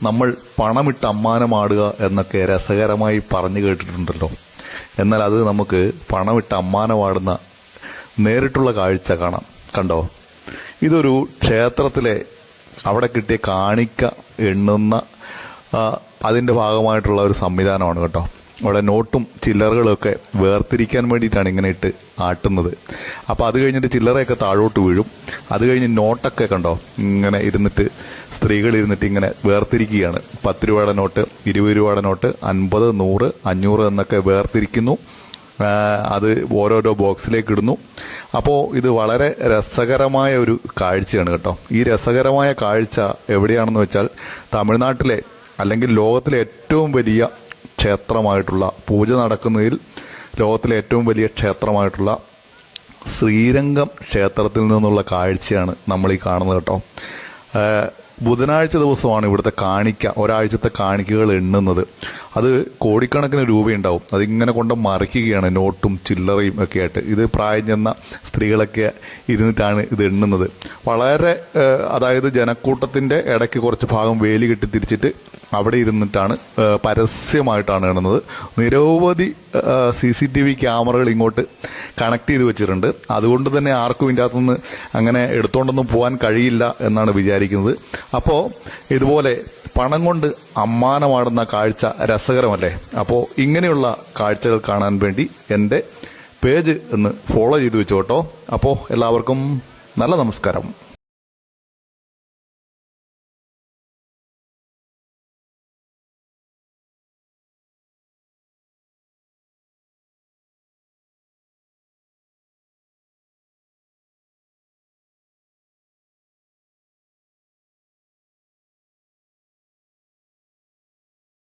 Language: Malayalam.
നമ്മൾ പണമിട്ട് അമ്മാനമാടുക എന്നൊക്കെ രസകരമായി പറഞ്ഞു കേട്ടിട്ടുണ്ടല്ലോ. എന്നാൽ അത് നമുക്ക് പണമിട്ട് അമ്മാനമാടുന്ന നേരിട്ടുള്ള കാഴ്ച കാണാം. കണ്ടോ, ഇതൊരു ക്ഷേത്രത്തിലെ അവിടെ കിട്ടിയ കാണിക്ക എണ്ണുന്ന അതിന്റെ ഭാഗമായിട്ടുള്ള ഒരു സംവിധാനമാണ് കേട്ടോ. അവിടെ നോട്ടും ചില്ലറകളൊക്കെ വേർതിരിക്കാൻ വേണ്ടിയിട്ടാണ് ഇങ്ങനെ ഇട്ട് ആട്ടുന്നത്. അപ്പോൾ അത് കഴിഞ്ഞിട്ട് ചില്ലറയൊക്കെ താഴോട്ട് വീഴും. അത് കഴിഞ്ഞ് നോട്ടൊക്കെ കണ്ടോ ഇങ്ങനെ ഇരുന്നിട്ട് സ്ത്രീകൾ ഇരുന്നിട്ട് ഇങ്ങനെ വേർതിരിക്കുകയാണ്. 10 രൂപയുടെ നോട്ട്, 20 രൂപയുടെ നോട്ട്, 50, 100, 500 എന്നൊക്കെ വേർതിരിക്കുന്നു. അത് ഓരോരോ ബോക്സിലേക്ക് ഇടുന്നു. അപ്പോൾ ഇത് വളരെ രസകരമായ ഒരു കാഴ്ചയാണ് കേട്ടോ. ഈ രസകരമായ കാഴ്ച എവിടെയാണെന്ന് വെച്ചാൽ തമിഴ്നാട്ടിലെ അല്ലെങ്കിൽ ലോകത്തിലെ ഏറ്റവും വലിയ ക്ഷേത്രമായിട്ടുള്ള, പൂജ നടക്കുന്നതിൽ ലോകത്തിലെ ഏറ്റവും വലിയ ക്ഷേത്രമായിട്ടുള്ള ശ്രീരംഗം ക്ഷേത്രത്തിൽ നിന്നുള്ള കാഴ്ചയാണ് നമ്മൾ ഈ കാണുന്നത് കേട്ടോ. ബുധനാഴ്ച ദിവസമാണ് ഇവിടുത്തെ കാണിക്ക, ഒരാഴ്ചത്തെ കാണിക്കകൾ എണ്ണുന്നത്. അത് കോടിക്കണക്കിന് രൂപയുണ്ടാവും. അതിങ്ങനെ കൊണ്ട് മറിക്കുകയാണ് നോട്ടും ചില്ലറയും ഒക്കെ ആയിട്ട്. ഇത് പ്രായം ചെന്ന സ്ത്രീകളൊക്കെ ഇരുന്നിട്ടാണ് ഇത് എണ്ണുന്നത്. വളരെ അതായത് ജനക്കൂട്ടത്തിന്റെ ഇടയ്ക്ക് കുറച്ച് ഭാഗം വേലി കെട്ടി തിരിച്ചിട്ട് അവിടെ ഇരുന്നിട്ടാണ് പരസ്യമായിട്ടാണ് എണ്ണുന്നത്. നിരവധി CCTV ക്യാമറകൾ ഇങ്ങോട്ട് കണക്ട് ചെയ്ത് വെച്ചിട്ടുണ്ട്. അതുകൊണ്ട് തന്നെ ആർക്കും ഇതിൻ്റെ അകത്തുനിന്ന് അങ്ങനെ എടുത്തോണ്ടൊന്നും പോകാൻ കഴിയില്ല എന്നാണ് വിചാരിക്കുന്നത്. അപ്പോൾ ഇതുപോലെ പണം കൊണ്ട് അമ്മാനമാടുന്ന കാഴ്ച രസകരമല്ലേ? അപ്പോൾ ഇങ്ങനെയുള്ള കാഴ്ചകൾ കാണാൻ വേണ്ടി എൻ്റെ പേജ് ഒന്ന് ഫോളോ ചെയ്ത് വെച്ചോട്ടോ. അപ്പോൾ എല്ലാവർക്കും നല്ല നമസ്കാരം.